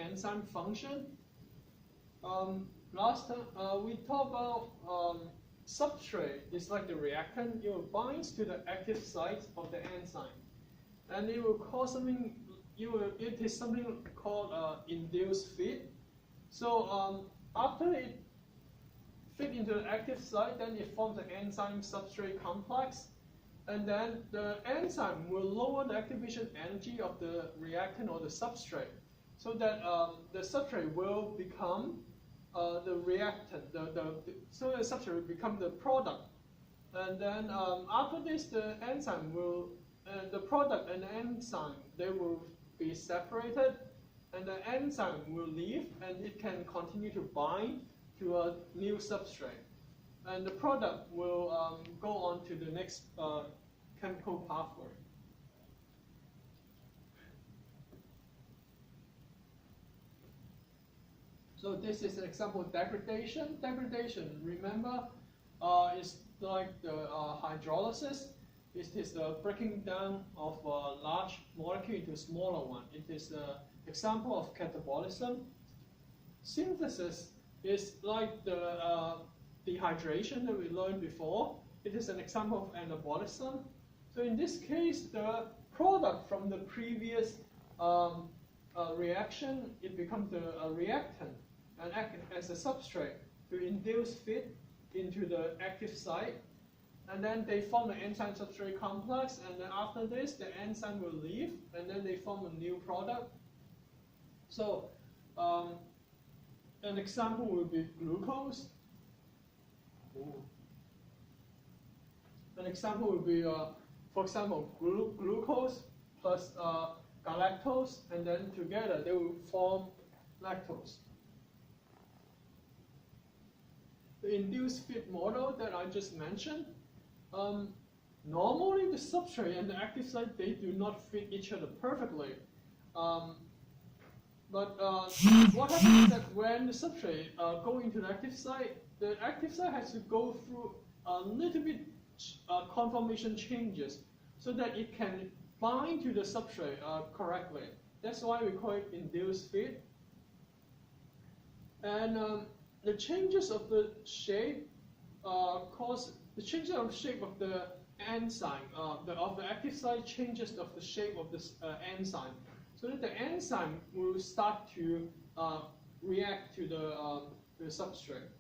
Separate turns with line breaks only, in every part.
enzyme function. Last time we talked about substrate is like the reactant. It binds to the active site of the enzyme, and it will cause something. It is something called induced feed. So after it fit into the active site, then it forms the enzyme substrate complex, and then the enzyme will lower the activation energy of the reactant or the substrate, so that the substrate will become the reactant. So the substrate will become the product, and then after this, the enzyme will, the product and the enzyme, they will be separated, and the enzyme will leave, and it can continue to bind to a new substrate, and the product will go on to the next chemical pathway. So this is an example of degradation. Degradation, remember, is like the hydrolysis. It is the breaking down of a large molecule into a smaller one. It is an example of catabolism. Synthesis is like the dehydration that we learned before. It is an example of anabolism. So in this case, the product from the previous reaction, it becomes the reactant and act as a substrate to induce feed into the active site. And then they form the enzyme substrate complex, and then after this, the enzyme will leave, and then they form a new product. So an example would be glucose. An example would be, for example, glucose plus galactose, and then together they will form lactose. The induced feed model that I just mentioned, normally the substrate and the active site, they do not fit each other perfectly. But what happens is that when the substrate go into the active site has to go through a little bit conformation changes so that it can bind to the substrate correctly. That's why we call it induced feed. And the changes of the shape cause the changes of the shape of the enzyme of the active site changes of the shape of this enzyme, so that the enzyme will start to react to the substrate.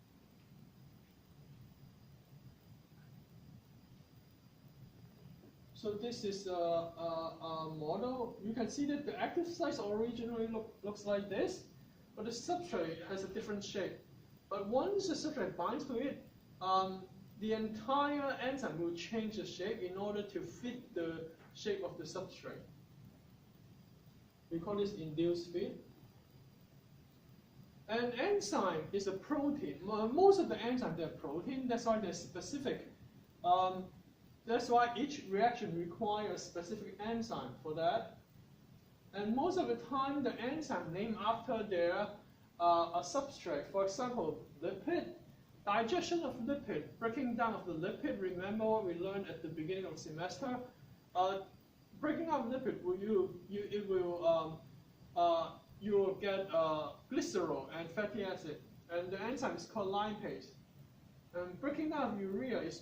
So this is a model. You can see that the active site originally looks like this, but the substrate has a different shape. But once the substrate binds to it, the entire enzyme will change the shape in order to fit the shape of the substrate. We call this induced feed. An enzyme is a protein. Most of the enzymes are protein. That's why they're specific. That's why each reaction requires a specific enzyme for that. And most of the time, the enzyme named after their a substrate. For example, lipid. Digestion of lipid, breaking down of the lipid. Remember what we learned at the beginning of the semester. Breaking down lipid, you will get glycerol and fatty acid, and the enzyme is called lipase. And breaking down of urea is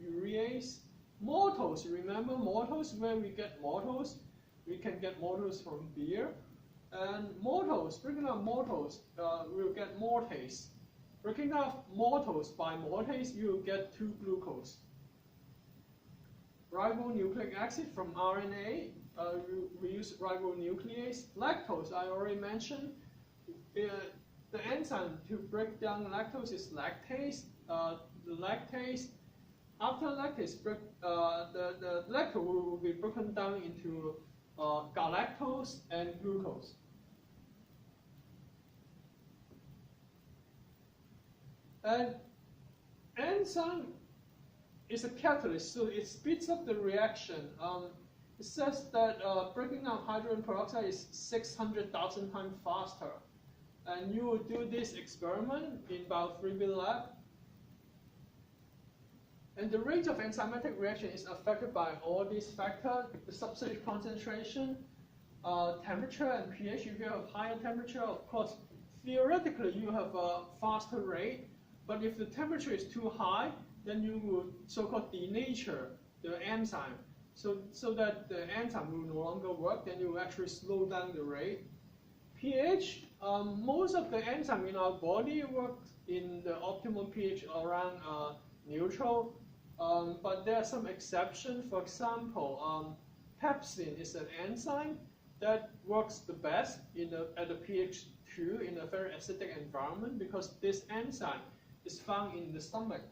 urease. Maltose, remember maltose, where we get maltose? We can get maltose from beer. And maltose, breaking down maltose, we'll get maltase. Breaking down maltose by maltase, you will get 2-glucose. Ribonucleic acid from RNA, we use ribonuclease. Lactose, I already mentioned. The enzyme to break down lactose is lactase. The lactase, after lactase, the lactose will be broken down into galactose and glucose. And enzyme is a catalyst, so it speeds up the reaction. It says that breaking down hydrogen peroxide is 600,000 times faster. And you will do this experiment in Bio3B lab. And the rate of enzymatic reaction is affected by all these factors: the substrate concentration, temperature and pH. If you have higher temperature, of course, theoretically you have a faster rate. But if the temperature is too high, then you will so-called denature the enzyme, so that the enzyme will no longer work. Then you will actually slow down the rate. pH, most of the enzyme in our body work in the optimal pH around neutral, but there are some exceptions. For example, pepsin is an enzyme that works the best at the pH 2 in a very acidic environment, because this enzyme is found in the stomach.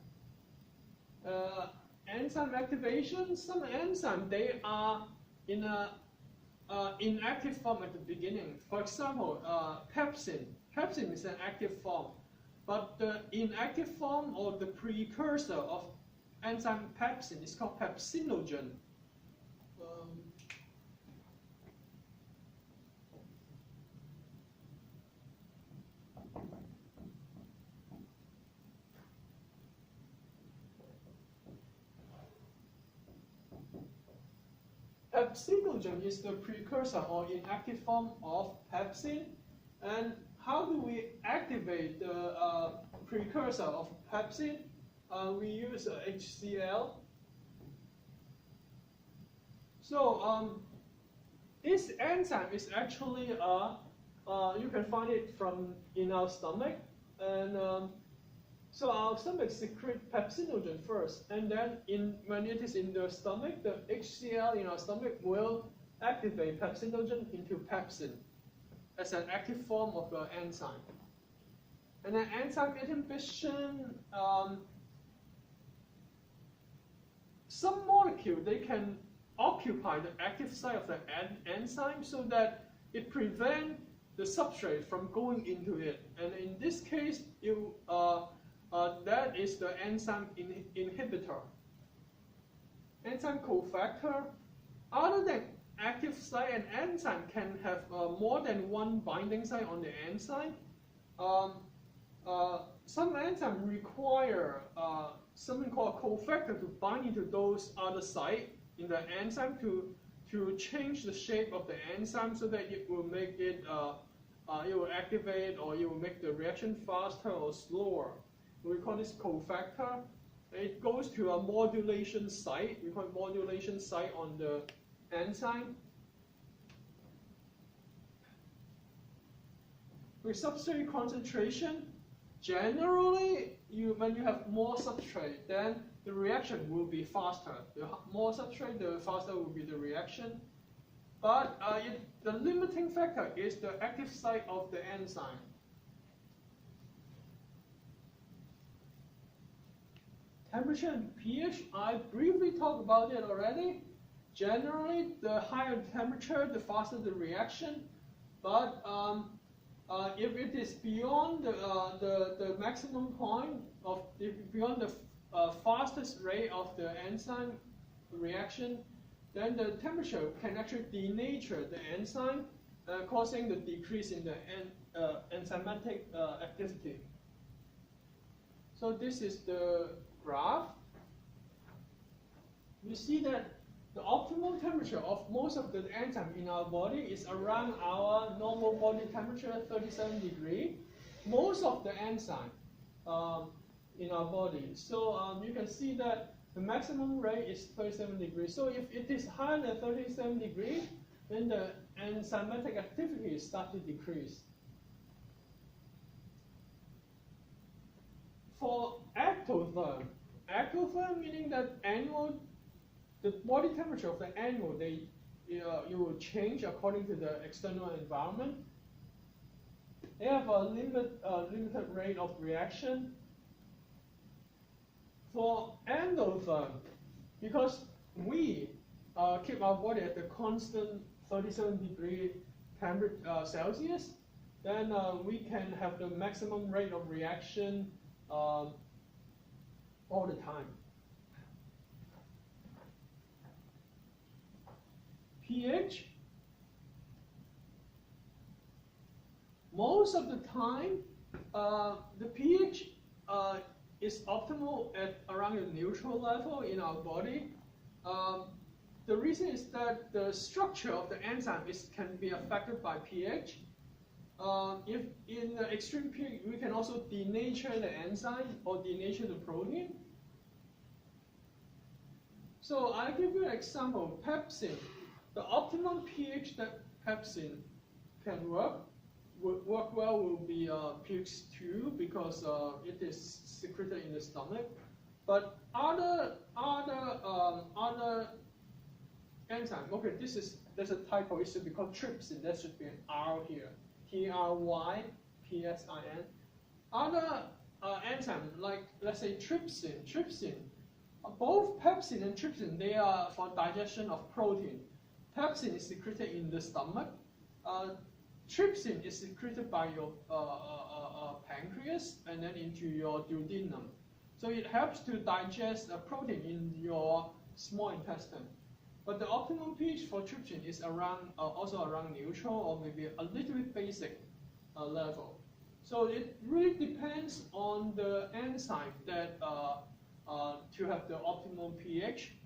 Enzyme activation, some enzymes, they are in a inactive form at the beginning. For example, pepsin. Pepsin is an active form, but the inactive form or the precursor of enzyme pepsin is called pepsinogen. Pepsinogen is the precursor or inactive form of pepsin. And how do we activate the precursor of pepsin? We use HCl. So this enzyme is actually you can find it in our stomach, and so our stomach secretes pepsinogen first, and then when it is in the stomach, the HCl in our stomach will activate pepsinogen into pepsin as an active form of the enzyme. And then enzyme inhibition, some molecule, they can occupy the active site of the enzyme so that it prevents the substrate from going into it. And in this case, that is the enzyme inhibitor. Enzyme cofactor. Other than active site, an enzyme can have more than one binding site on the enzyme. Some enzymes require something called cofactor to bind into those other sites in the enzyme to change the shape of the enzyme so that it will make it will activate, or it will make the reaction faster or slower. We call this cofactor. It goes to a modulation site. We call it modulation site on the enzyme. With substrate concentration, generally, when you have more substrate, then the reaction will be faster. The more substrate, the faster will be the reaction. But the limiting factor is the active site of the enzyme. Temperature and pH, I briefly talked about it already. Generally, the higher the temperature, the faster the reaction. But if it is beyond the maximum point beyond the fastest rate of the enzyme reaction, then the temperature can actually denature the enzyme, causing the decrease in the enzymatic activity. So this is the graph. You see that the optimal temperature of most of the enzymes in our body is around our normal body temperature, 37 degrees. Most of the enzyme in our body. So you can see that the maximum rate is 37 degrees. So if it is higher than 37 degrees, then the enzymatic activity starts to decrease. For ectotherm meaning that the body temperature of the animal, you will change according to the external environment. They have a limited rate of reaction. For endotherm, because we keep our body at the constant 37 degree Celsius, then we can have the maximum rate of reaction all the time. pH, most of the time, the pH is optimal at around the neutral level in our body. the reason is that the structure of the enzyme can be affected by pH. If in the extreme pH, we can also denature the enzyme or denature the protein. So I give you an example, pepsin. The optimum pH that pepsin can work well will be pH 2 because it is secreted in the stomach. But other enzyme, okay, there's a typo. It should be called trypsin. There should be an R here. Trypsin. Other enzyme, like let's say trypsin. Both pepsin and trypsin, they are for digestion of protein. Pepsin is secreted in the stomach. Trypsin is secreted by your pancreas and then into your duodenum. So it helps to digest a protein in your small intestine. But the optimum pH for trypsin is also around neutral or maybe a little bit basic level. So it really depends on the enzyme that to have the optimum pH.